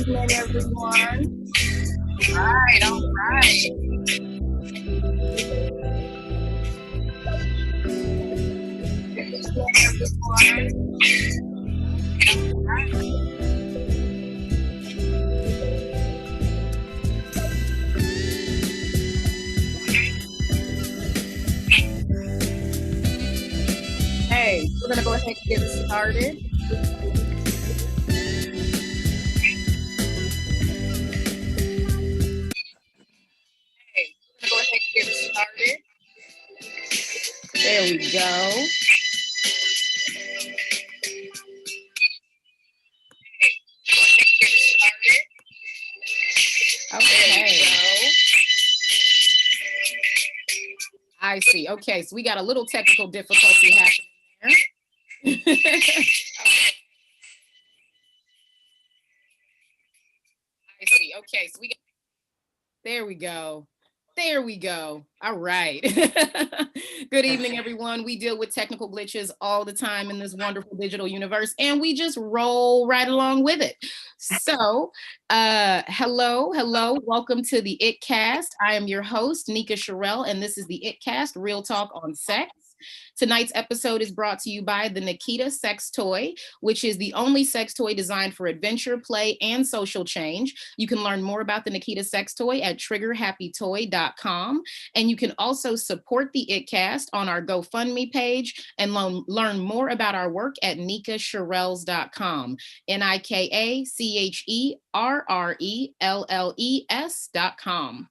evening, everyone. All right. Hey, we're going to go ahead and get started. There we go. Okay. I see. Okay, so we got a little technical difficulty happening there. I see. Okay, so there we go. There we go. All right. Good evening, everyone. We deal with technical glitches all the time in this wonderful digital universe, and we just roll right along with it. So, hello. Welcome to the It Cast. I am your host, Nika Cherrelles, and this is the It Cast, Real Talk on Sex. Tonight's episode is brought to you by the Nikita Sex Toy, which is the only sex toy designed for adventure, play, and social change. You can learn more about the Nikita Sex Toy at triggerhappytoy.com. And you can also support the ItCast on our GoFundMe page and learn more about our work at nikacherrelles.com. NIKACHERRELLES.com.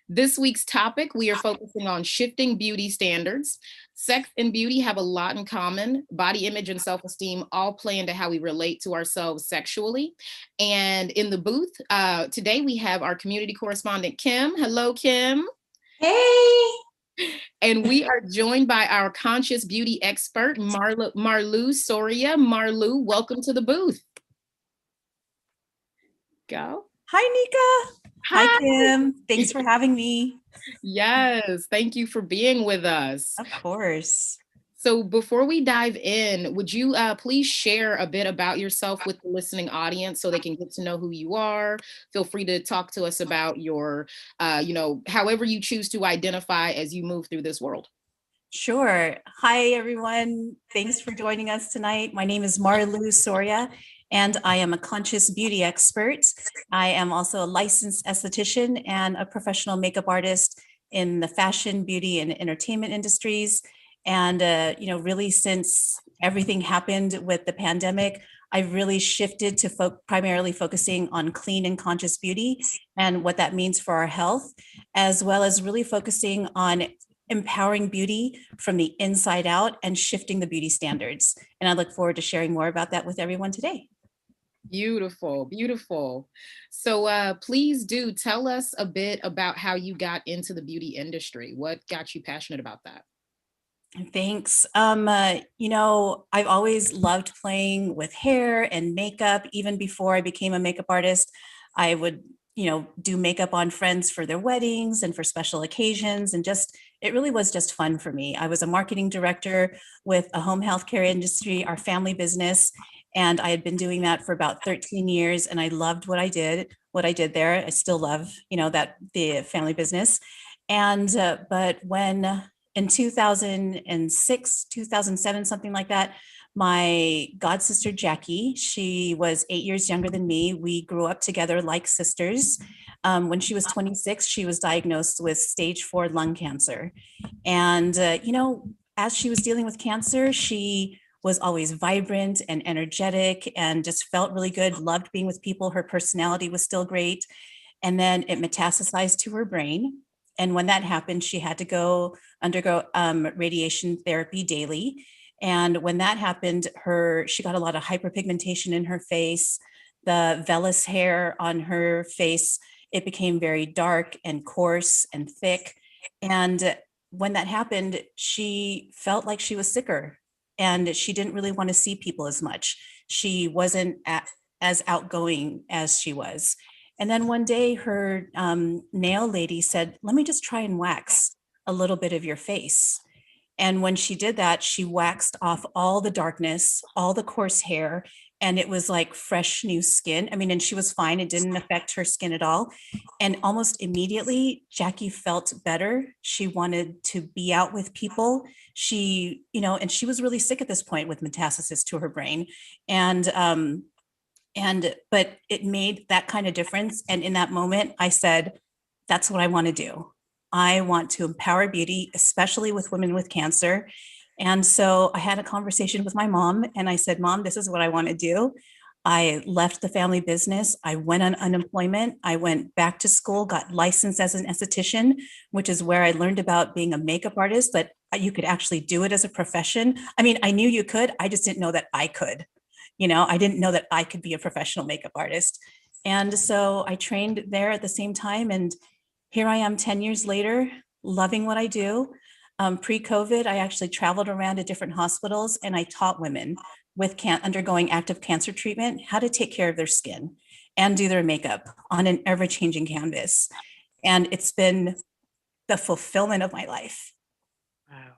This week's topic, we are focusing on shifting beauty standards. Sex and beauty have a lot in common. Body image and self-esteem all play into how we relate to ourselves sexually. And in the booth, today we have our community correspondent, Kim. Hello, Kim. Hey. And we are joined by our conscious beauty expert, Marlu Soria. Marlu, welcome to the booth. Go. Hi, Nika. Hi, Kim. Thanks for having me. Yes, thank you for being with us. Of course. So before we dive in, would you please share a bit about yourself with the listening audience so they can get to know who you are? Feel free to talk to us about your, however you choose to identify as you move through this world. Sure. Hi, everyone. Thanks for joining us tonight. My name is Marlu Soria, and I am a conscious beauty expert. I am also a licensed esthetician and a professional makeup artist in the fashion, beauty, and entertainment industries. And, really since everything happened with the pandemic, I've really shifted to primarily focusing on clean and conscious beauty and what that means for our health, as well as really focusing on empowering beauty from the inside out and shifting the beauty standards. And I look forward to sharing more about that with everyone today. Beautiful, beautiful. So please do tell us a bit about how you got into the beauty industry. What got you passionate about that? Thanks. I've always loved playing with hair and makeup. Even before I became a makeup artist, I would, do makeup on friends for their weddings and for special occasions. And it really was just fun for me. I was a marketing director with a home healthcare industry, our family business. And I had been doing that for about 13 years. And I loved what I did there. I still love, the family business. And, but when in 2006, 2007, something like that, my god sister, Jackie, she was 8 years younger than me. We grew up together like sisters. When she was 26, she was diagnosed with stage 4 lung cancer. And, as she was dealing with cancer, she was always vibrant and energetic and just felt really good, loved being with people. Her personality was still great. And then it metastasized to her brain. And when that happened, she had to undergo radiation therapy daily. And when that happened, she got a lot of hyperpigmentation in her face. The vellus hair on her face, it became very dark and coarse and thick. And when that happened, she felt like she was sicker and she didn't really want to see people as much. She wasn't as outgoing as she was. And then one day her nail lady said, let me just try and wax a little bit of your face. And when she did that, she waxed off all the darkness, all the coarse hair, and it was like fresh new skin. I mean, and she was fine. It didn't affect her skin at all. And almost immediately, Jackie felt better. She wanted to be out with people. She, and she was really sick at this point with metastasis to her brain. And but it made that kind of difference. And in that moment, I said, that's what I want to do. I want to empower beauty, especially with women with cancer. And so I had a conversation with my mom and I said, Mom, this is what I want to do. I left the family business. I went on unemployment. I went back to school, got licensed as an esthetician, which is where I learned about being a makeup artist, that you could actually do it as a profession. I mean, I knew you could, I just didn't know that I could. I didn't know that I could be a professional makeup artist. And so I trained there at the same time. And here I am 10 years later, loving what I do. Pre-COVID, I actually traveled around to different hospitals and I taught women with undergoing active cancer treatment how to take care of their skin and do their makeup on an ever-changing canvas. And it's been the fulfillment of my life. Wow.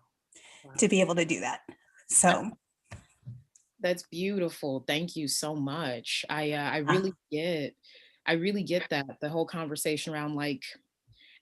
To be able to do that. So that's beautiful. Thank you so much. I really get that, the whole conversation around like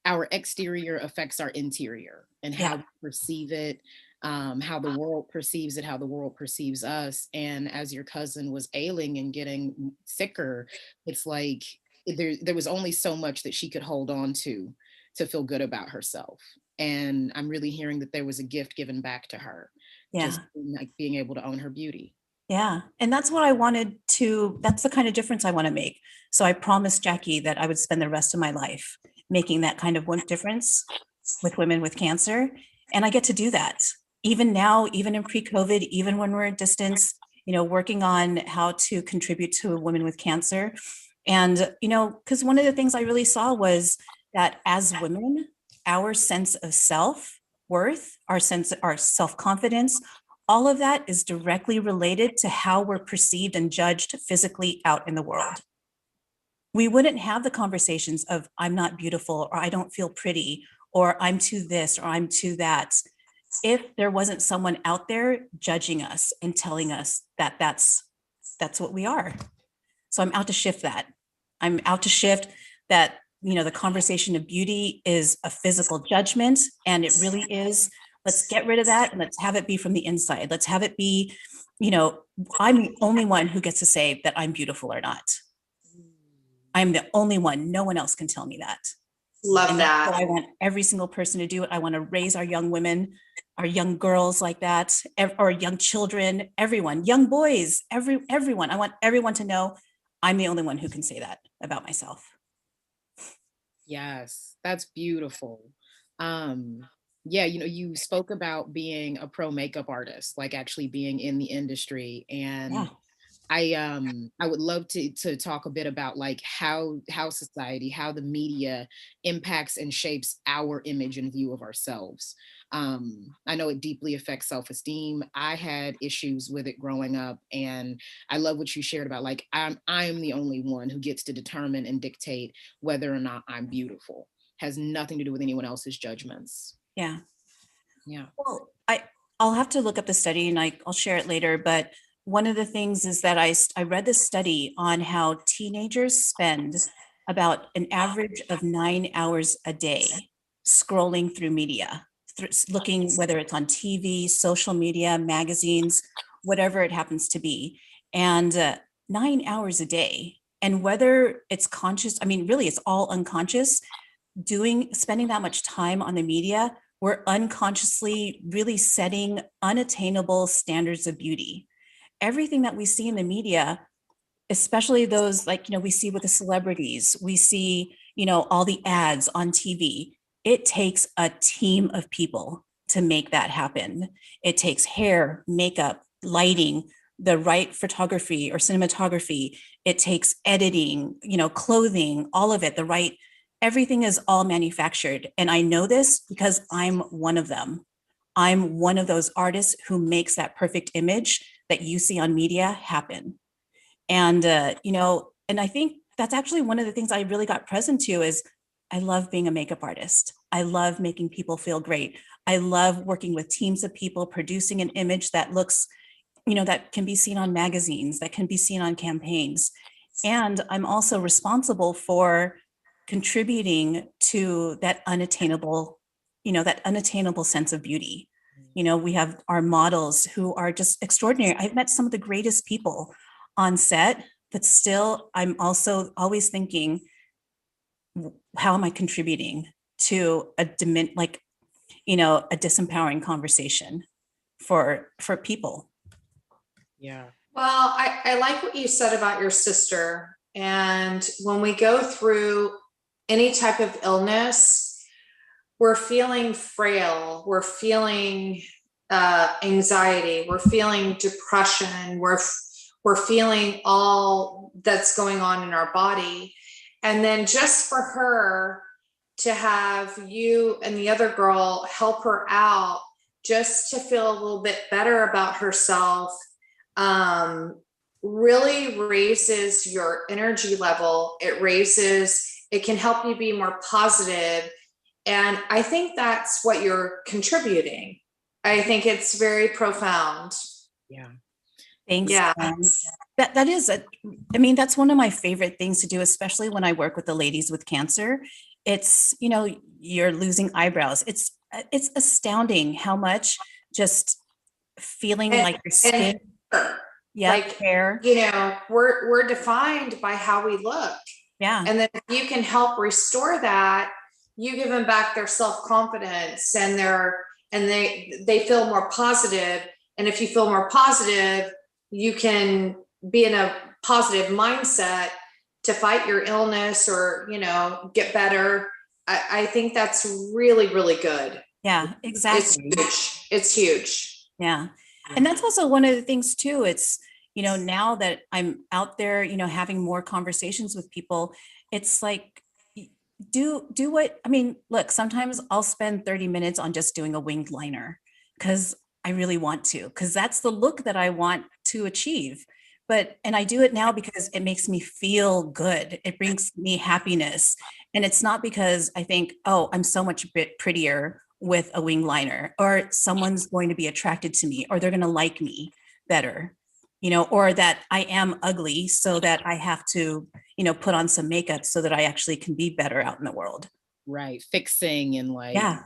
our exterior affects our interior and how we perceive it, how the world perceives it, how the world perceives us. And as your cousin was ailing and getting sicker, it's like there was only so much that she could hold on to feel good about herself. And I'm really hearing that there was a gift given back to her, just like being able to own her beauty. Yeah. And that's what I wanted to, that's the kind of difference I want to make. So I promised Jackie that I would spend the rest of my life making that kind of difference with women with cancer. And I get to do that. Even now, even in pre-COVID, even when we're at distance, working on how to contribute to women with cancer. And, because one of the things I really saw was that as women, our sense of self-worth, our self-confidence, all of that is directly related to how we're perceived and judged physically out in the world. We wouldn't have the conversations of I'm not beautiful or I don't feel pretty or I'm too this or I'm too that if there wasn't someone out there judging us and telling us that that's what we are. So I'm out to shift that. I'm out to shift that, the conversation of beauty is a physical judgment, and it really is. Let's get rid of that and let's have it be from the inside. Let's have it be, I'm the only one who gets to say that I'm beautiful or not. I'm the only one. No one else can tell me that. Love that. I want every single person to do it. I want to raise our young women, our young girls like that, or young children, everyone, young boys, everyone. I want everyone to know I'm the only one who can say that about myself. Yes, that's beautiful. Yeah, you spoke about being a pro makeup artist, like actually being in the industry. And I would love to talk a bit about like how society, how the media impacts and shapes our image and view of ourselves. I know it deeply affects self-esteem. I had issues with it growing up, and I love what you shared about like I'm the only one who gets to determine and dictate whether or not I'm beautiful. Has nothing to do with anyone else's judgments. Yeah. Well, I'll have to look up the study and I'll share it later, but one of the things is that I read this study on how teenagers spend about an average of 9 hours a day scrolling through media, looking whether it's on TV, social media, magazines, whatever it happens to be, and 9 hours a day. And whether it's conscious, I mean, really, it's all unconscious. Spending that much time on the media, we're unconsciously really setting unattainable standards of beauty. Everything that we see in the media, especially those we see with the celebrities, we see, all the ads on TV, it takes a team of people to make that happen. It takes hair, makeup, lighting, the right photography or cinematography. It takes editing, clothing, all of it, everything is all manufactured. And I know this because I'm one of them. I'm one of those artists who makes that perfect image that you see on media happen. And, and I think that's actually one of the things I really got present to is I love being a makeup artist. I love making people feel great. I love working with teams of people, producing an image that looks that can be seen on magazines, that can be seen on campaigns. And I'm also responsible for contributing to that unattainable sense of beauty. We have our models who are just extraordinary. I've met some of the greatest people on set, but still I'm also always thinking, how am I contributing to a disempowering conversation for people? Yeah. Well, I like what you said about your sister. And when we go through any type of illness, we're feeling frail, we're feeling anxiety, we're feeling depression, we're feeling all that's going on in our body. And then just for her to have you and the other girl help her out just to feel a little bit better about herself, really raises your energy level. It can help you be more positive. And I think that's what you're contributing. I think it's very profound. Yeah. Thanks. Yeah. That's one of my favorite things to do, especially when I work with the ladies with cancer. It's, you're losing eyebrows. It's astounding how much just feeling like your skin. Yeah, like hair. We're defined by how we look. Yeah. And then if you can help restore that, you give them back their self-confidence and they feel more positive. And if you feel more positive, you can be in a positive mindset to fight your illness or, get better. I think that's really, really good. Yeah, exactly. It's huge. Yeah. And that's also one of the things too. It's, now that I'm out there, having more conversations with people, it's like, look, sometimes I'll spend 30 minutes on just doing a winged liner because I really want to, because that's the look that I want to achieve. And I do it now because it makes me feel good. It brings me happiness. And it's not because I think, oh, I'm so much bit prettier with a wing liner, or someone's going to be attracted to me, or they're going to like me better, or that I am ugly so that I have to, put on some makeup so that I actually can be better out in the world. Right. Fixing and Yeah.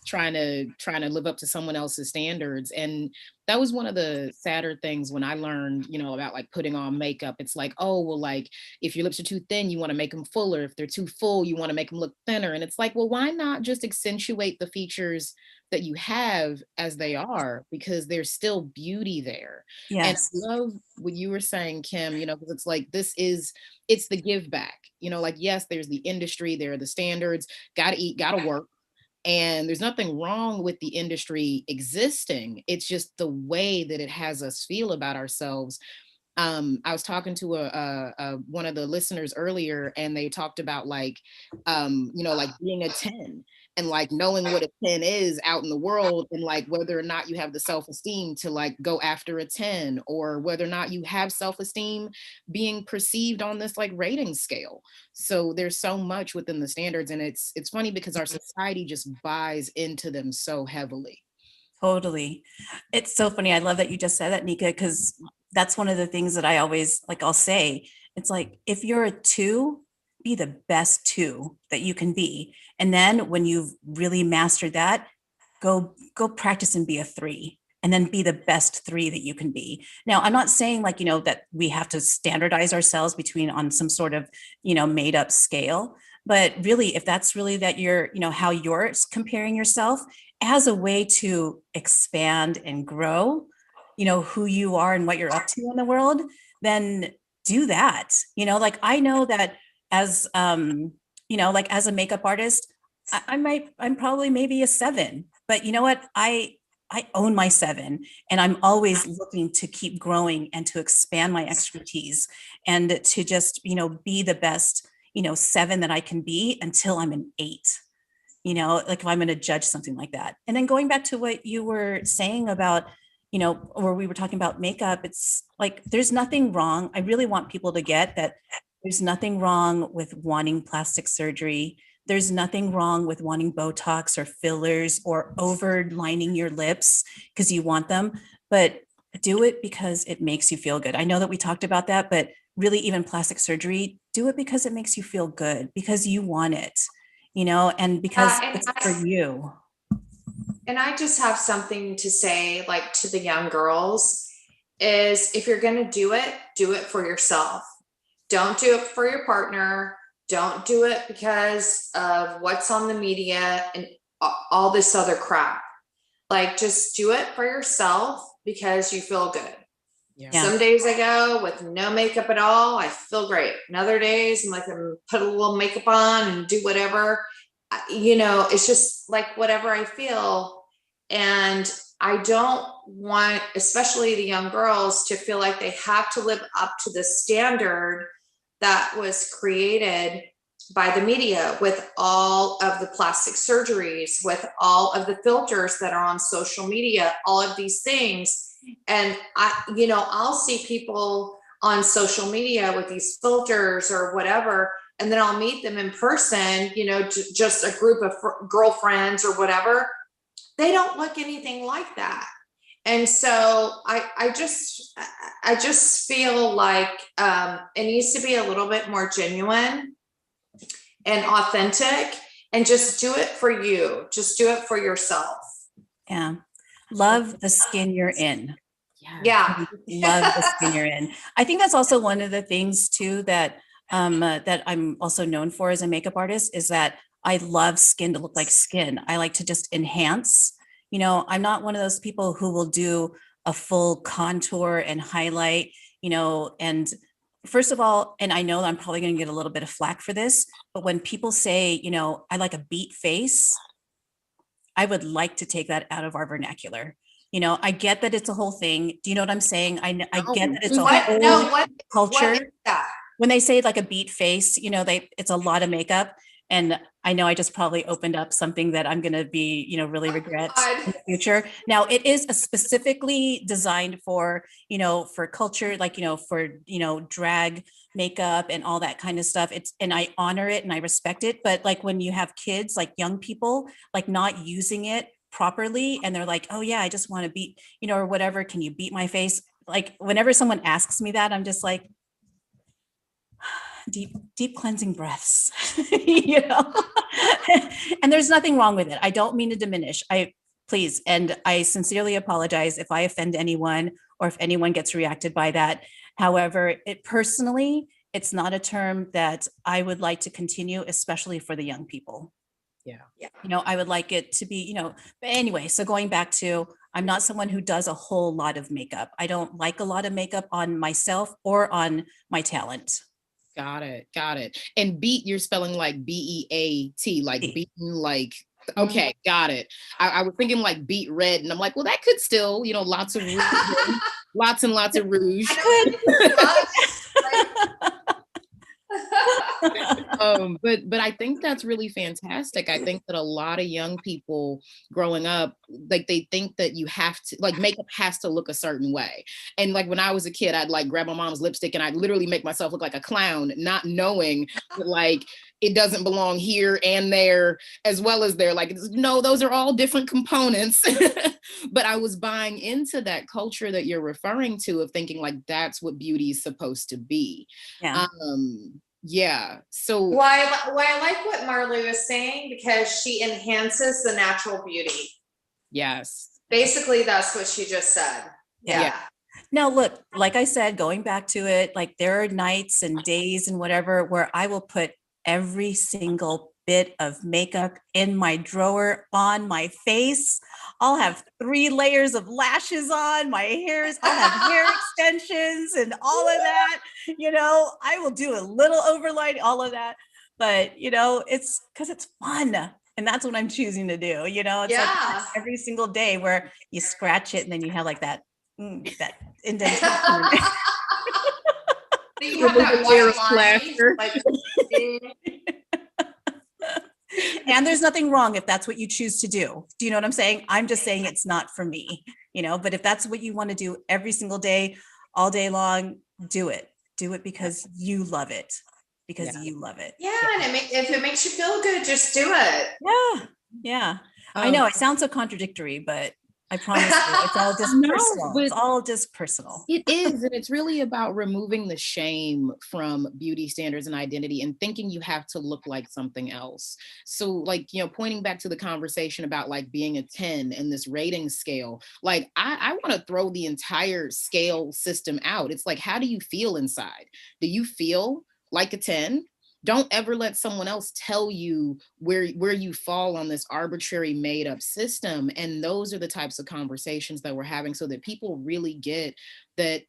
trying to live up to someone else's standards. And that was one of the sadder things when I learned, about like putting on makeup. It's like, oh, well, like if your lips are too thin, you want to make them fuller. If they're too full, you want to make them look thinner. And it's like, well, why not just accentuate the features that you have as they are, because there's still beauty there. Yes. And I love what you were saying, Kim, because it's like, it's the give back, like, yes, there's the industry, there are the standards, gotta eat, gotta work. And there's nothing wrong with the industry existing. It's just the way that it has us feel about ourselves. I was talking to one of the listeners earlier, and they talked about like being a 10 and like knowing what a 10 is out in the world, and like whether or not you have the self-esteem to like go after a 10, or whether or not you have self-esteem being perceived on this like rating scale. So there's so much within the standards, and it's funny because our society just buys into them so heavily. Totally. It's so funny. I love that you just said that, Nika, because that's one of the things that I always I'll say. It's like, if you're a 2, be the best 2 that you can be. And then when you've really mastered that, go practice and be a 3, and then be the best 3 that you can be. Now, I'm not saying that we have to standardize ourselves on some sort of, made up scale, but really, if that's really that you're, how you're comparing yourself as a way to expand and grow, who you are and what you're up to in the world, then do that. I know that as, as a makeup artist, I'm probably maybe a 7, but you know what? I own my 7, and I'm always looking to keep growing and to expand my expertise and to just, be the best, 7 that I can be until I'm an 8. Like if I'm going to judge something like that. And then going back to what you were saying about, or we were talking about makeup, it's like, there's nothing wrong. I really want people to get that there's nothing wrong with wanting plastic surgery. There's nothing wrong with wanting Botox or fillers or overlining your lips because you want them. But do it because it makes you feel good. I know that we talked about that, but really even plastic surgery, do it because it makes you feel good, because you want it, and because and it's for you. And I just have something to say, like to the young girls, is if you're going to do it for yourself. Don't do it for your partner. Don't do it because of what's on the media and all this other crap. Like, just do it for yourself because you feel good. Yeah. Some days I go with no makeup at all. I feel great. And other days I'm like, I'm put a little makeup on and do whatever. It's just like whatever I feel. And I don't want, especially the young girls, to feel like they have to live up to the standard that was created by the media, with all of the plastic surgeries, with all of the filters that are on social media, all of these things. And I'll see people on social media with these filters or whatever, and then I'll meet them in person, just a group of girlfriends or whatever. They don't look anything like that. And so I just feel like it needs to be a little bit more genuine and authentic, and just do it for you. Just do it for yourself. Yeah. Love the skin you're in. Yeah. Love the skin you're in. I think that's also one of the things too that that I'm also known for as a makeup artist, is that I love skin to look like skin. I like to just enhance. I'm not one of those people who will do a full contour and highlight, and first of all, and I know I'm probably going to get a little bit of flack for this, but when people say, I like a beat face, I would like to take that out of our vernacular. I get that it's a whole thing. Do you know what I'm saying? I get that it's a whole culture. What is that? When they say like a beat face, it's a lot of makeup. And I know I just probably opened up something that I'm going to be, really regret in the future. Now, it is specifically designed for, for culture, like, for, drag makeup and all that kind of stuff. And I honor it and I respect it. But like when you have kids, like young people, like not using it properly, and they're like, oh yeah, I just want to beat, or whatever. Can you beat my face? Like whenever someone asks me that, I'm just like, deep cleansing breaths, and there's nothing wrong with it. I don't mean to diminish. Please. And I sincerely apologize if I offend anyone or if anyone gets reacted by that. However, it's not a term that I would like to continue, especially for the young people. Yeah. I would like it to be, but anyway, so going back to, I'm not someone who does a whole lot of makeup. I don't like a lot of makeup on myself or on my talent. Got it. And beat, you're spelling like B-E-A-T, like beaten, like, okay, got it. I was thinking like beat red, and I'm like, well, that could still, lots of rouge, lots and lots of rouge. But I think that's really fantastic. I think that a lot of young people growing up, like they think that you have to, like makeup has to look a certain way. And like when I was a kid, I'd like grab my mom's lipstick and I'd literally make myself look like a clown, not knowing that like it doesn't belong here and there as well as there. Like, no, those are all different components. But I was buying into that culture that you're referring to, of thinking like that's what beauty is supposed to be. Yeah. So why I like what Marlu is saying, because she enhances the natural beauty. Yes. Basically, that's what she just said. Yeah. Now, look, like I said, going back to it, like there are nights and days and whatever where I will put every single bit of makeup in my drawer on my face. I'll have 3 layers of lashes on my hairs. I'll have hair extensions and all of that. I will do a little overlight, all of that. But, it's because it's fun. And that's what I'm choosing to do. It's like every single day where you scratch it and then you have like that indentation. You have that white line, and there's nothing wrong if that's what you choose to do. Do you know what I'm saying? I'm just saying it's not for me, but if that's what you want to do every single day, all day long, do it. Do it because you love it. You love it. Yeah. And if it makes you feel good, just do it. Yeah. I know I sound so contradictory, but I promise you, it's all just No, personal. but It's all just personal. it is, and it's really about removing the shame from beauty standards and identity and thinking you have to look like something else. So like, pointing back to the conversation about like being a 10 and this rating scale, like I want to throw the entire scale system out. It's like, how do you feel inside? Do you feel like a 10? Don't ever let someone else tell you where you fall on this arbitrary made up system. And those are the types of conversations that we're having so that people really get that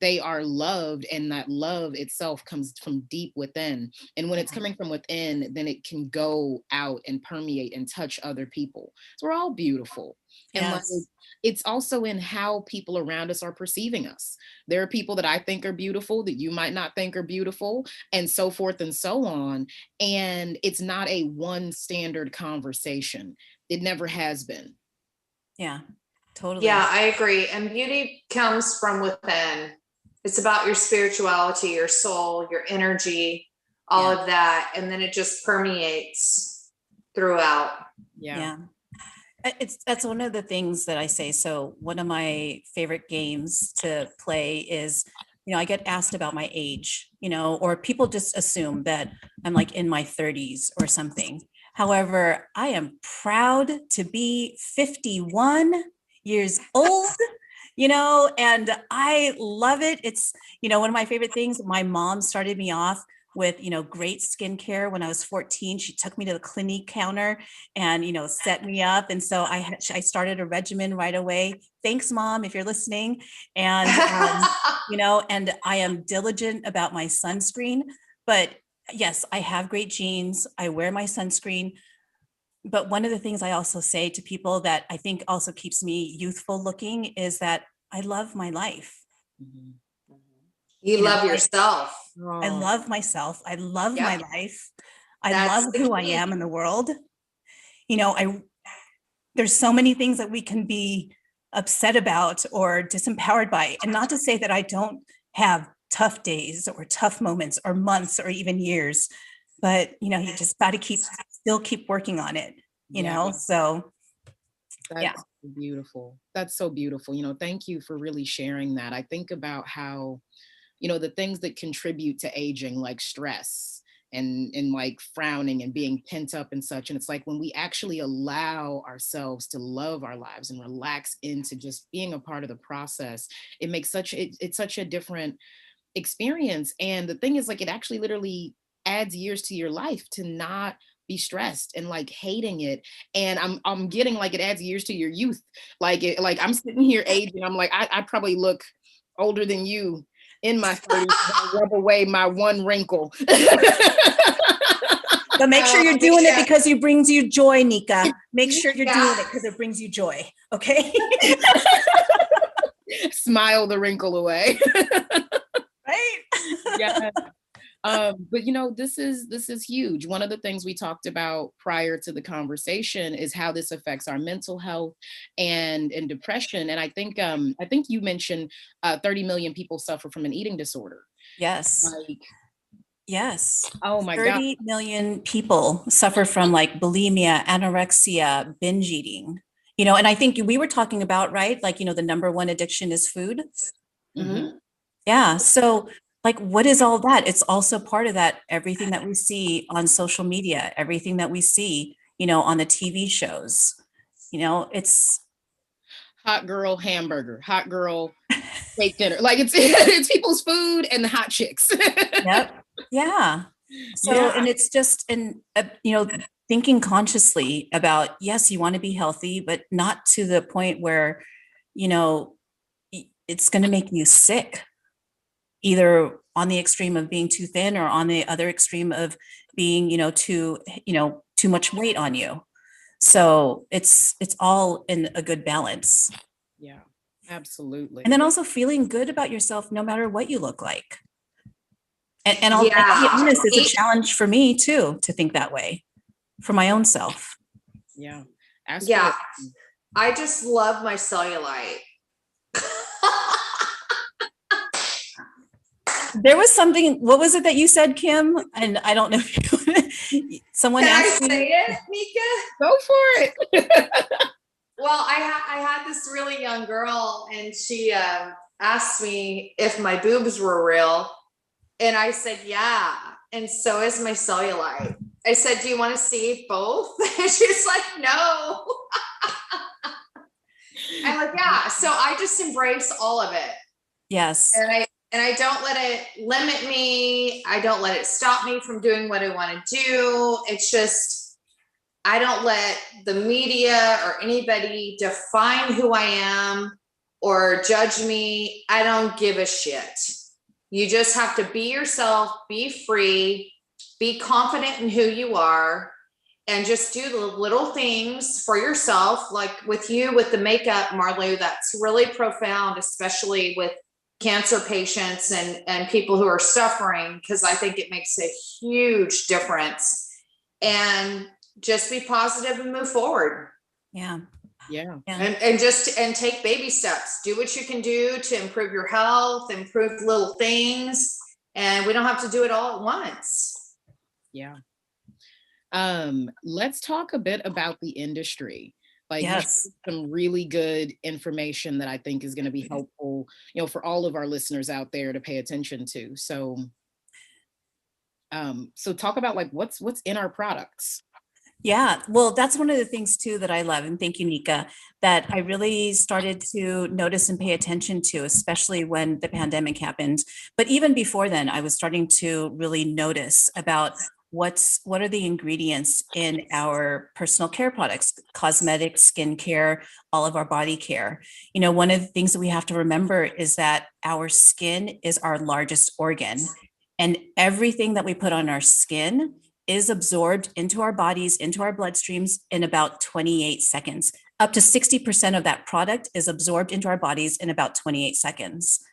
they are loved, and that love itself comes from deep within. And when it's coming from within, then it can go out and permeate and touch other people. So we're all beautiful. And like, Yes. it's also in how people around us are perceiving us. There are people that I think are beautiful that you might not think are beautiful, and so forth and so on. And it's not a one standard conversation. It never has been. Yeah, totally. Yeah, I agree. And beauty comes from within. It's about your spirituality, your soul, your energy, all of that. And then it just permeates throughout. Yeah. That's one of the things that I say. So one of my favorite games to play is, I get asked about my age, or people just assume that I'm like in my 30s or something. However, I am proud to be 51 years old, and I love it. It's, one of my favorite things. My mom started me off with, great skincare when I was 14. She took me to the Clinique counter and, set me up. And so I started a regimen right away. Thanks, Mom, if you're listening. And, and I am diligent about my sunscreen. But yes, I have great genes. I wear my sunscreen. But one of the things I also say to people that I think also keeps me youthful looking is that I love my life. Mm-hmm. You love yourself. I love myself. I love my life. I That's love who I am in the world. There's so many things that we can be upset about or disempowered by. And not to say that I don't have tough days or tough moments or months or even years, but you just got to still keep working on it, so. That's beautiful. That's so beautiful. Thank you for really sharing that. I think about how, the things that contribute to aging, like stress and like frowning and being pent up and such. And it's like when we actually allow ourselves to love our lives and relax into just being a part of the process, it makes it's such a different experience. And the thing is, like, it actually literally adds years to your life to not be stressed and like hating it. And I'm getting like it adds years to your youth. Like I'm sitting here aging. I'm like, I probably look older than you in my 30s. I rub away my one wrinkle. But make sure you're doing it because it brings you joy, Nika. Make sure you're doing it because it brings you joy. Okay. Smile the wrinkle away. Right. Yeah. But this is huge. One of the things we talked about prior to the conversation is how this affects our mental health and depression. And I think you mentioned 30 million people suffer from an eating disorder. Yes. Yes. Oh my God. 30 million people suffer from like bulimia, anorexia, binge eating. And I think we were talking about, right? Like, the number one addiction is food. Mm-hmm. Yeah. So like, what is all that? It's also part of that, everything that we see on social media, everything that we see, on the TV shows, it's hot girl hamburger, hot girl steak dinner. Like it's people's food and the hot chicks. Yep. Yeah. So, and it's just, thinking consciously about, yes, you want to be healthy, but not to the point where, it's going to make you sick, either on the extreme of being too thin or on the other extreme of being, too much weight on you. So it's all in a good balance. Yeah, absolutely. And then also feeling good about yourself, no matter what you look like. And I'll be honest, it's a challenge for me too, to think that way for my own self. Yeah. I just love my cellulite. There was something, what was it that you said, Kim? And I don't know if someone Can asked I say you. it, Nika? Go for it. Well, I had this really young girl, and she asked me if my boobs were real, and I said, yeah, and so is my cellulite. I said, do you want to see both? And she's like, no. I'm like, yeah. So I just embrace all of it. Yes. And I don't let it limit me. I don't let it stop me from doing what I want to do. It's just, I don't let the media or anybody define who I am or judge me. I don't give a shit. You just have to be yourself, be free, be confident in who you are, and just do the little things for yourself. Like with you, with the makeup, Marlu, that's really profound, especially with cancer patients and people who are suffering, because I think it makes a huge difference. And just be positive and move forward. Yeah. Yeah. And take baby steps. Do what you can do to improve your health, improve little things, and we don't have to do it all at once. Yeah. Let's talk a bit about the industry. Like, Yes. some really good information that I think is going to be helpful, for all of our listeners out there to pay attention to. So talk about like what's in our products. Yeah, well, that's one of the things too that I love, and thank you, Nika, that I really started to notice and pay attention to, especially when the pandemic happened. But even before then, I was starting to really notice about what are the ingredients in our personal care products, cosmetics, skincare, all of our body care. One of the things that we have to remember is that our skin is our largest organ, and everything that we put on our skin is absorbed into our bodies, into our bloodstreams in about 28 seconds. Up to 60% of that product is absorbed into our bodies in about 28 seconds.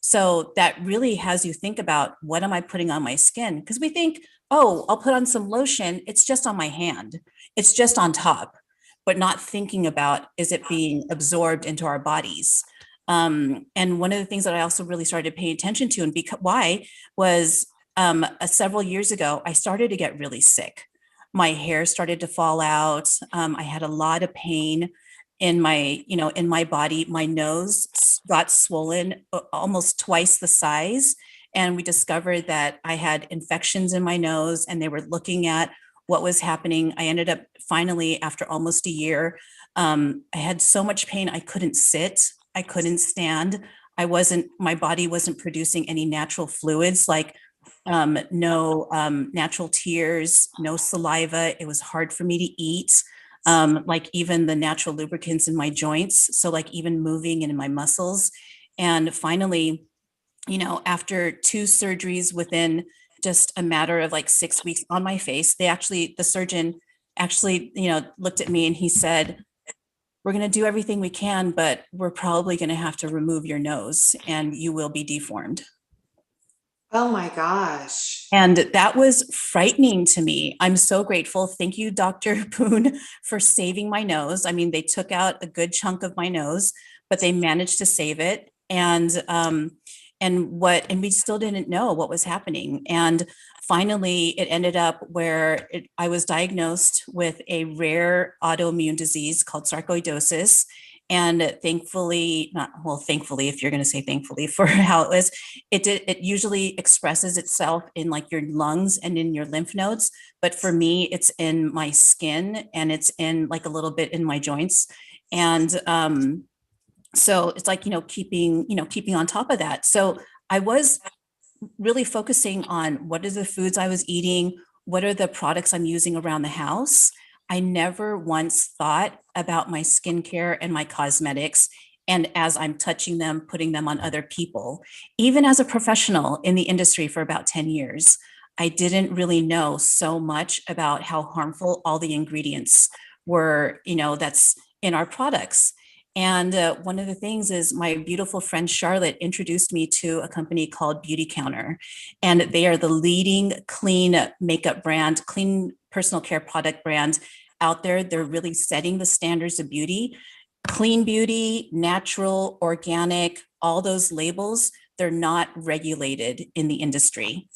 So that really has you think about, what am I putting on my skin? Because we think, oh, I'll put on some lotion. It's just on my hand. It's just on top, but not thinking about, is it being absorbed into our bodies? And one of the things that I also really started paying attention to, and why was several years ago, I started to get really sick. My hair started to fall out. I had a lot of pain in my body. My nose got swollen almost twice the size. And we discovered that I had infections in my nose, and they were looking at what was happening. I ended up finally, after almost a year, I had so much pain. I couldn't sit. I couldn't stand. My body wasn't producing any natural fluids, like no natural tears, no saliva. It was hard for me to eat, like even the natural lubricants in my joints. So like even moving in my muscles. And finally, after 2 surgeries within just a matter of like 6 weeks on my face, the surgeon actually, looked at me and he said, we're going to do everything we can, but we're probably going to have to remove your nose and you will be deformed. Oh my gosh. And that was frightening to me. I'm so grateful. Thank you, Dr. Poon, for saving my nose. I mean, they took out a good chunk of my nose, but they managed to save it. And we still didn't know what was happening. And finally, it ended up where I was diagnosed with a rare autoimmune disease called sarcoidosis. And thankfully, if you're going to say thankfully for how it was, it usually expresses itself in like your lungs and in your lymph nodes. But for me, it's in my skin, and it's in like a little bit in my joints. And so it's like, keeping on top of that. So I was really focusing on, what are the foods I was eating? What are the products I'm using around the house? I never once thought about my skincare and my cosmetics, and as I'm touching them, putting them on other people. Even as a professional in the industry for about 10 years, I didn't really know so much about how harmful all the ingredients were, that's in our products. And one of the things is, my beautiful friend Charlotte introduced me to a company called Beauty Counter, and they are the leading clean makeup brand, clean personal care product brand out there. They're really setting the standards of beauty, clean beauty, natural, organic, all those labels. They're not regulated in the industry.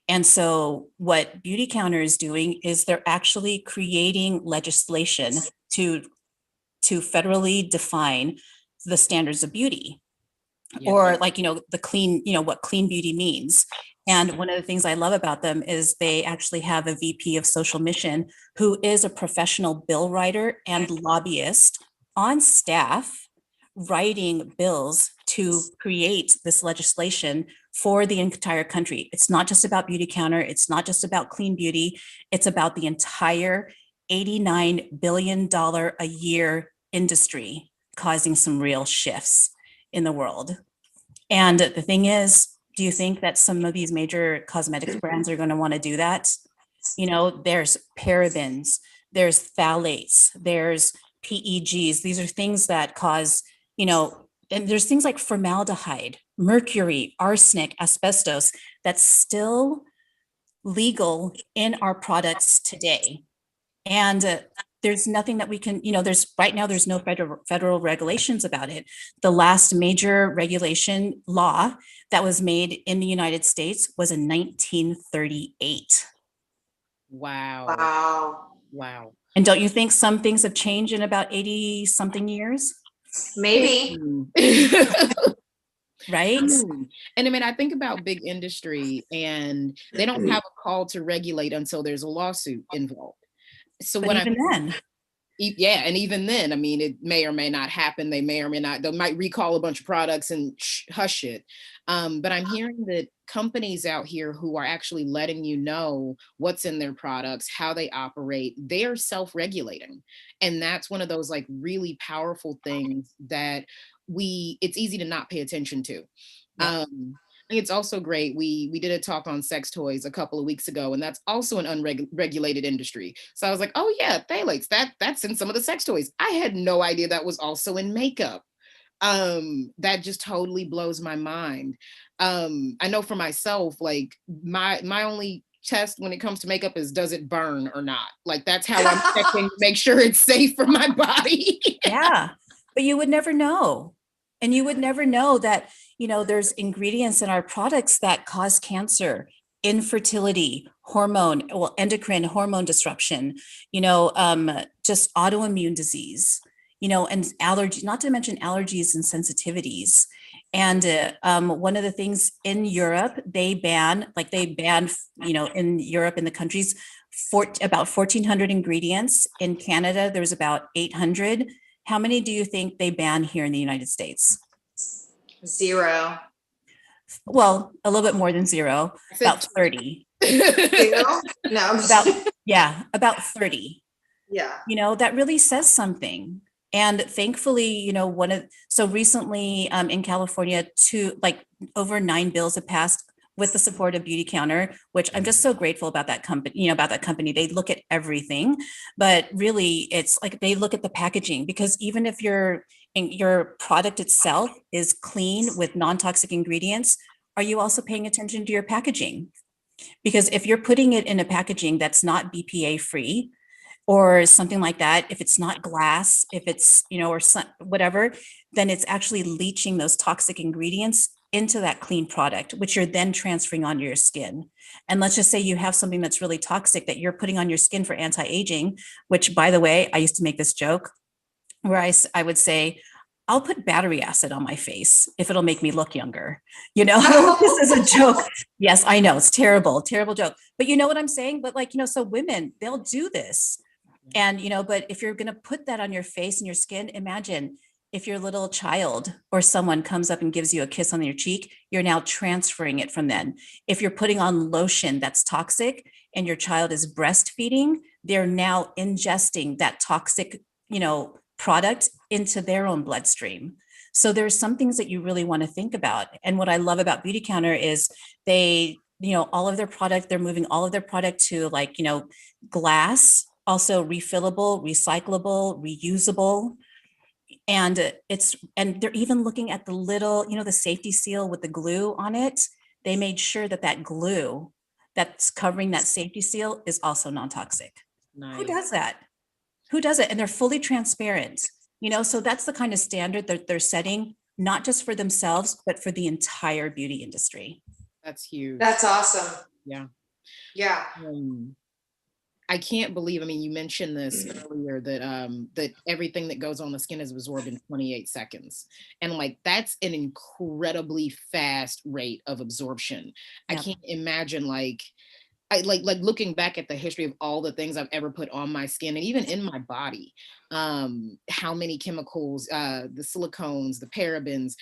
And so what Beauty Counter is doing is they're actually creating legislation to to federally define the standards of beauty, Yeah. or like, the clean, what clean beauty means. And one of the things I love about them is they actually have a VP of social mission who is a professional bill writer and lobbyist on staff, writing bills to create this legislation for the entire country. It's not just about Beauty Counter. It's not just about clean beauty. It's about the entire $89 billion a year industry, causing some real shifts in the world. And the thing is, do you think that some of these major cosmetics brands are going to want to do that? There's parabens, there's phthalates, there's PEGs. These are things that cause, and there's things like formaldehyde, mercury, arsenic, asbestos, that's still legal in our products today. And there's nothing that we can, right now, there's no federal regulations about it. The last major regulation law that was made in the United States was in 1938. Wow. Wow. Wow. And don't you think some things have changed in about 80 something years? Maybe. Right? And I mean, I think about big industry, and they don't have a call to regulate until there's a lawsuit involved. So But even then, yeah, and even then, I mean, it may or may not happen. They may or may not. They might recall a bunch of products and hush it. But I'm hearing that companies out here who are actually letting you know what's in their products, how they operate, they are self-regulating, and that's one of those like really powerful things that it's easy to not pay attention to. Yeah. I think it's also great. We did a talk on sex toys a couple of weeks ago, and that's also an unregulated industry. So I was like, oh yeah, phthalates, that's in some of the sex toys. I had no idea that was also in makeup. That just totally blows my mind. I know for myself, like my only test when it comes to makeup is, does it burn or not? Like that's how I'm checking to make sure it's safe for my body. Yeah, but you would never know. And you would never know that, there's ingredients in our products that cause cancer, infertility, endocrine hormone disruption, just autoimmune disease, and allergy, not to mention allergies and sensitivities. And one of the things in Europe, they ban, in Europe, in the countries, about 1,400 ingredients. In Canada, there's about 800. How many do you think they ban here in the United States? 0. Well, a little bit more than 0, about 30. 0? No. About 30. Yeah. That really says something. And thankfully, so recently in California, over 9 bills have passed with the support of Beauty Counter, which I'm just so grateful about that company. They look at everything, but really it's like they look at the packaging, because even if your product itself is clean with non-toxic ingredients, are you also paying attention to your packaging? Because if you're putting it in a packaging that's not BPA free or something like that, if it's not glass, if it's, or whatever, then it's actually leaching those toxic ingredients into that clean product, which you're then transferring onto your skin. And let's just say you have something that's really toxic that you're putting on your skin for anti-aging, which, by the way, I used to make this joke where I would say, I'll put battery acid on my face if it'll make me look younger. This is a joke. Yes, I know, it's terrible joke. But you know what I'm saying? But so women, they'll do this. And, but if you're going to put that on your face and your skin, imagine if your little child or someone comes up and gives you a kiss on your cheek, you're now transferring it from them. If you're putting on lotion that's toxic and your child is breastfeeding, they're now ingesting that toxic, product into their own bloodstream. So there's some things that you really want to think about. And what I love about Beauty Counter is they, all of their product, they're moving all of their product to glass, also refillable, recyclable, reusable. And they're even looking at the little, the safety seal with the glue on it. They made sure that glue that's covering that safety seal is also non-toxic. Nice. Who does that? Who does it? And they're fully transparent, so that's the kind of standard that they're setting, not just for themselves, but for the entire beauty industry. That's huge. That's awesome. Yeah. Yeah. I can't believe, I mean, you mentioned this earlier that that everything that goes on the skin is absorbed in 28 seconds. And like that's an incredibly fast rate of absorption. I Yep. can't imagine like I like looking back at the history of all the things I've ever put on my skin and even in my body, how many chemicals, the silicones, the parabens,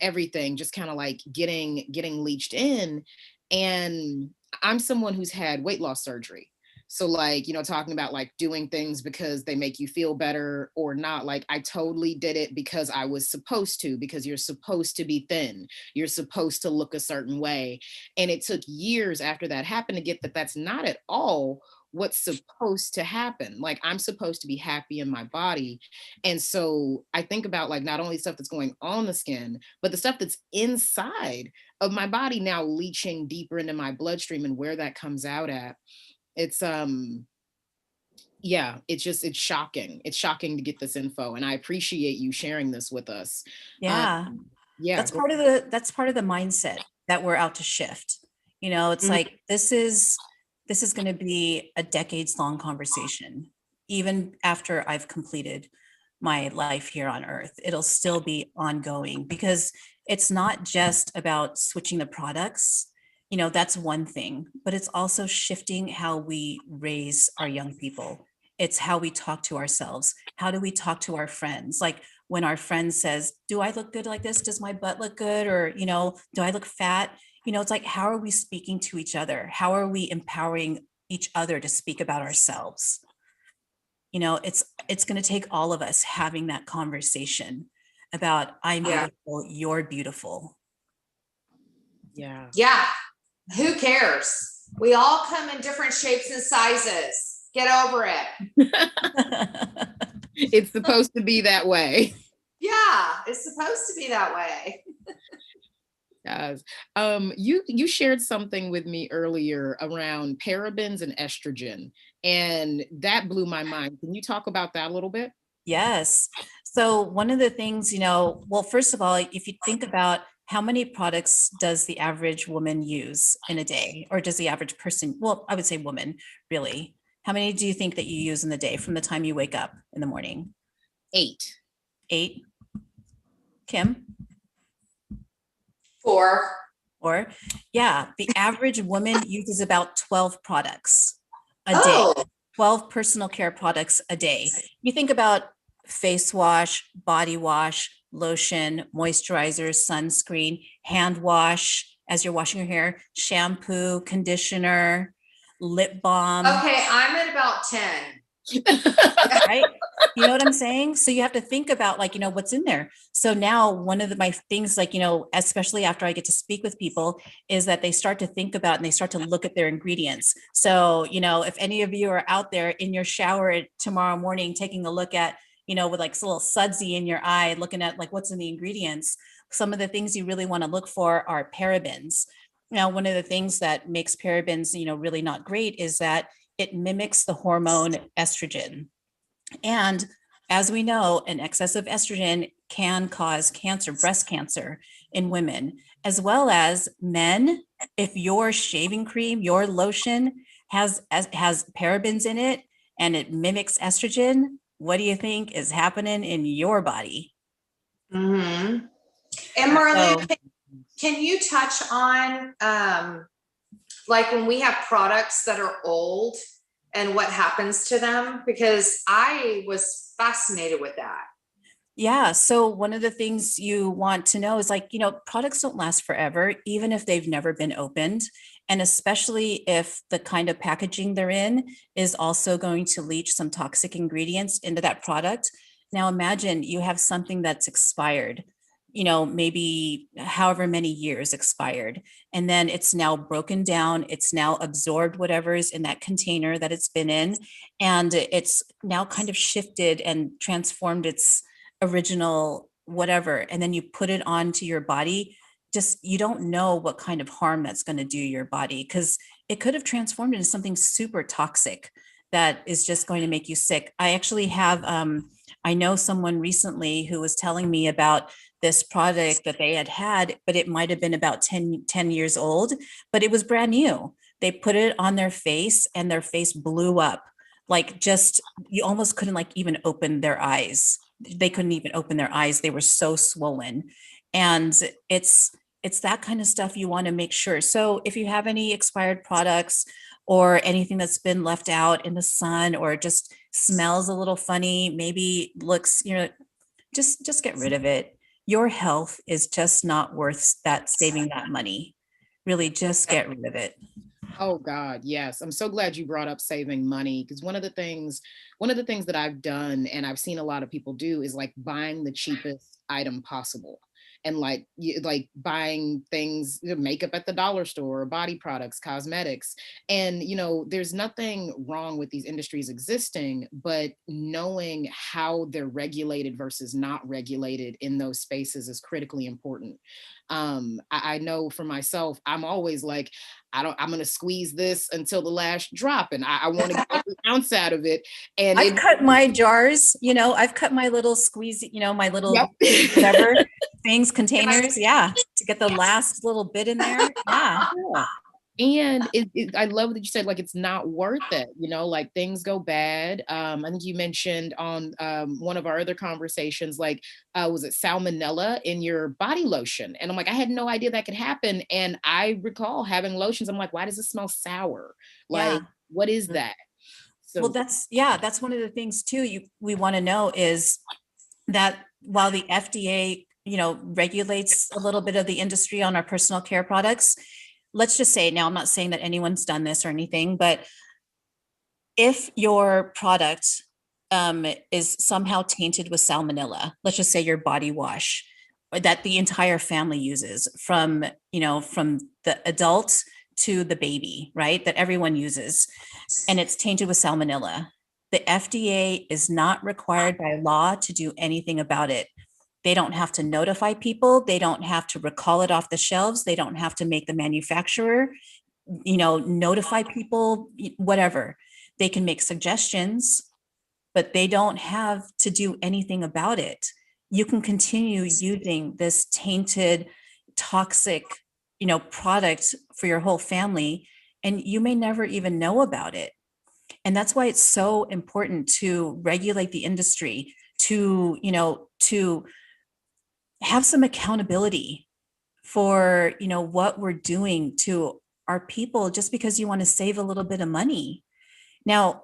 everything just kind of like getting leached in. And I'm someone who's had weight loss surgery. So like, you know, talking about like doing things because they make you feel better or not, like I totally did it because I was supposed to, because you're supposed to be thin. You're supposed to look a certain way. And it took years after that happened to get that that's not at all what's supposed to happen. Like I'm supposed to be happy in my body. And so I think about like not only stuff that's going on the skin, but the stuff that's inside of my body now leaching deeper into my bloodstream and where that comes out at. It's yeah, it's shocking. It's shocking to get this info. And I appreciate you sharing this with us. Yeah. Yeah, That's part of the mindset that we're out to shift. You know, it's Mhm. like this is going to be a decades long conversation. Even after I've completed my life here on earth, it'll still be ongoing because it's not just about switching the products. You know, that's one thing, but it's also shifting how we raise our young people. It's how we talk to ourselves. How do we talk to our friends? Like when our friend says, do I look good like this? Does my butt look good? Or, you know, do I look fat? You know, it's like, how are we speaking to each other? How are we empowering each other to speak about ourselves? You know, it's going to take all of us having that conversation about I'm Yeah. beautiful, you're beautiful. Yeah. Yeah. Who cares? We all come in different shapes and sizes. Get over it. it's supposed to be that way. Yeah, it's supposed to be that way. Guys, you shared something with me earlier around parabens and estrogen, and that blew my mind. Can you talk about that a little bit? Yes. So one of the things, you know, well, first of all, if you think about how many products does the average woman use in a day, or does the average person, well, I would say woman, really. How many do you think that you use in the day from the time you wake up in the morning? 8. 8? Kim? 4. Or, yeah, the average woman uses about 12 products a day, Oh, 12 personal care products a day. You think about face wash, body wash, lotion, moisturizer, sunscreen, hand wash as you're washing your hair, shampoo, conditioner, lip balm. okay. I'm at about 10. Right? You know what I'm saying? So you have to think about like, you know, what's in there. So now one of my things, like, you know, especially after I get to speak with people, is that they start to think about and they start to look at their ingredients. So, you know, if any of you are out there in your shower tomorrow morning, taking a look at, you know, with like a little sudsy in your eye, looking at like what's in the ingredients, some of the things you really want to look for are parabens. Now, one of the things that makes parabens, you know, really not great is that it mimics the hormone estrogen. And as we know, an excess of estrogen can cause cancer, breast cancer in women, as well as men. If your shaving cream, your lotion has parabens in it and it mimics estrogen, what do you think is happening in your body? Mm-hmm. And Marlu, So, can you touch on like when we have products that are old and what happens to them? Because I was fascinated with that. yeah. So one of the things you want to know is like, you know, products don't last forever, even if they've never been opened. And especially if the kind of packaging they're in is also going to leach some toxic ingredients into that product. Now imagine you have something that's expired, you know, maybe however many years expired, and then it's now broken down, it's now absorbed whatever is in that container that it's been in, and it's now kind of shifted and transformed its original whatever, and then you put it onto your body. Just, you don't know what kind of harm that's going to do your body, because it could have transformed into something super toxic that is just going to make you sick. I actually have I know someone recently who was telling me about this product that they had, but it might have been about 10 years old, but it was brand new. They put it on their face and their face blew up. Like just, you almost couldn't like even open their eyes. They couldn't even open their eyes. They were so swollen. And it's that kind of stuff you want to make sure. So if you have any expired products or anything that's been left out in the sun or just smells a little funny, maybe looks, just get rid of it. Your health is just not worth that, saving that money. Really just get rid of it. Oh God, yes. I'm so glad you brought up saving money, because one of the things that I've done and I've seen a lot of people do is like buying the cheapest item possible. And like like buying things, makeup at the dollar store, body products, cosmetics. And there's nothing wrong with these industries existing, but knowing how they're regulated versus not regulated in those spaces is critically important. I know for myself, I'm always like, I'm going to squeeze this until the last drop. And I want to get every ounce out of it. And I've cut my jars, I've cut my little squeeze, my little Yep. whatever things, containers. Yeah. To get the last little bit in there. Yeah. And I love that you said like it's not worth it, like things go bad. I think you mentioned on one of our other conversations, like was it salmonella in your body lotion? And I'm like, I had no idea that could happen. And I recall having lotions. I'm like, why does it smell sour? Like, what is that? So Well, that's one of the things too. We want to know is that while the FDA, regulates a little bit of the industry on our personal care products, let's just say, now I'm not saying that anyone's done this or anything, but if your product is somehow tainted with salmonella, let's just say your body wash that the entire family uses from the adult to the baby, right? That everyone uses, and it's tainted with salmonella. The FDA is not required by law to do anything about it. They don't have to notify people. They don't have to recall it off the shelves. They don't have to make the manufacturer, notify people, whatever. They can make suggestions, but they don't have to do anything about it. You can continue using this tainted, toxic, product for your whole family, and you may never even know about it. And that's why it's so important to regulate the industry, to have some accountability for, what we're doing to our people, just because you want to save a little bit of money. Now,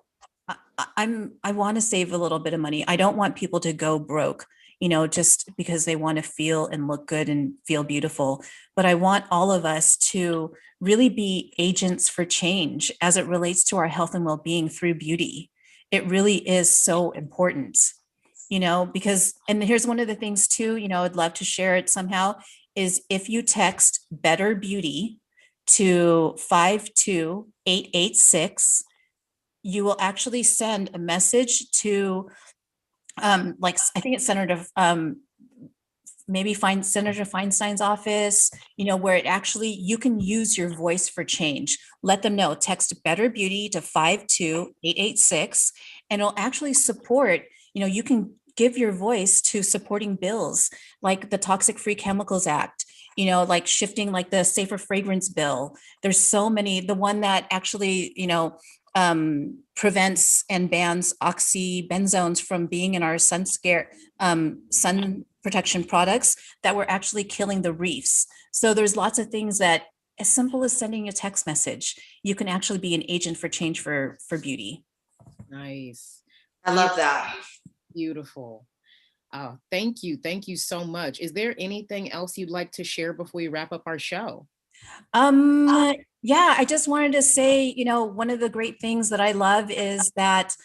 I want to save a little bit of money. I don't want people to go broke, just because they want to feel and look good and feel beautiful. But I want all of us to really be agents for change as it relates to our health and well-being through beauty. It really is so important, because, and here's one of the things too, I'd love to share it somehow, is if you text Better Beauty to 52886, you will actually send a message to like, I think it's Senator Feinstein's office, where it actually, you can use your voice for change. Let them know, text Better Beauty to 52886, and it'll actually support, you can give your voice to supporting bills like the Toxic Free Chemicals Act, like shifting like the Safer Fragrance Bill. There's so many, the one that actually, prevents and bans oxybenzones from being in our sun protection products that were actually killing the reefs. So there's lots of things that, as simple as sending a text message, you can actually be an agent for change for beauty. nice. I love that. Beautiful. Thank you. Thank you so much. Is there anything else you'd like to share before we wrap up our show? Yeah, I just wanted to say, one of the great things that I love is that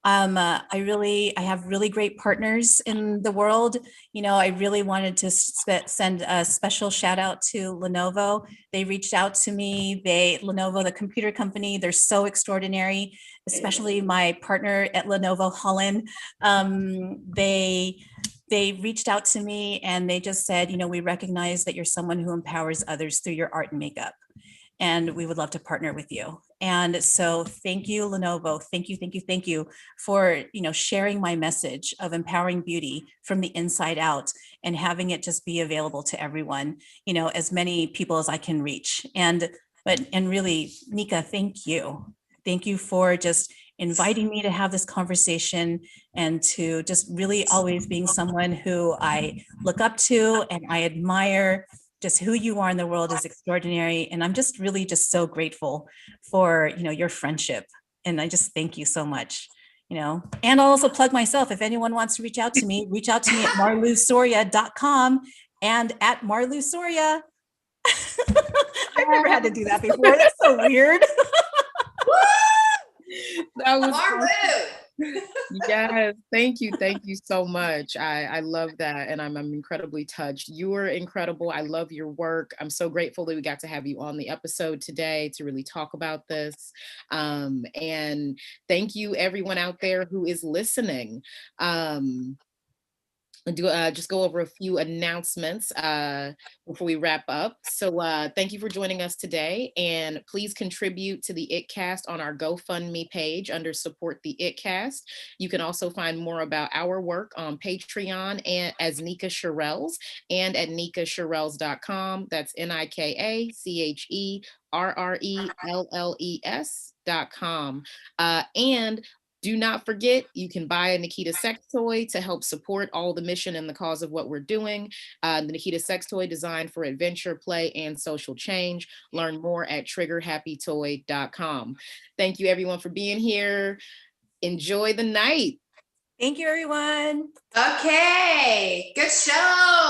I have really great partners in the world. I really wanted to send a special shout out to Lenovo. They reached out to me. Lenovo, the computer company, they're so extraordinary, especially my partner at Lenovo Holland. They reached out to me and they just said, we recognize that you're someone who empowers others through your art and makeup, and we would love to partner with you. And so thank you, Lenovo. Thank you for, sharing my message of empowering beauty from the inside out and having it just be available to everyone, as many people as I can reach. And And really, Nika, thank you. Thank you for just inviting me to have this conversation and to just really always being someone who I look up to and I admire. Just who you are in the world is extraordinary. And I'm just really just so grateful for, your friendship. And I just thank you so much. And I'll also plug myself. If anyone wants to reach out to me at marlusoria.com and at Marlu Soria. I've never had to do that before. That's so weird. That was Marlu. Yes, thank you so much. I love that, and I'm incredibly touched. You are incredible. I love your work. I'm so grateful that we got to have you on the episode today to really talk about this. And thank you everyone out there who is listening. Just go over a few announcements before we wrap up. So thank you for joining us today, and please contribute to the ItCast on our GoFundMe page under Support the ItCast. You can also find more about our work on Patreon and as Nika Cherrelles and at nikacherrelles.com. That's NIKACHERRELLES.com. And do not forget, you can buy a Nikita sex toy to help support all the mission and the cause of what we're doing. The Nikita sex toy designed for adventure, play, and social change. Learn more at triggerhappytoy.com. Thank you everyone for being here. Enjoy the night. Thank you, everyone. Okay, good show.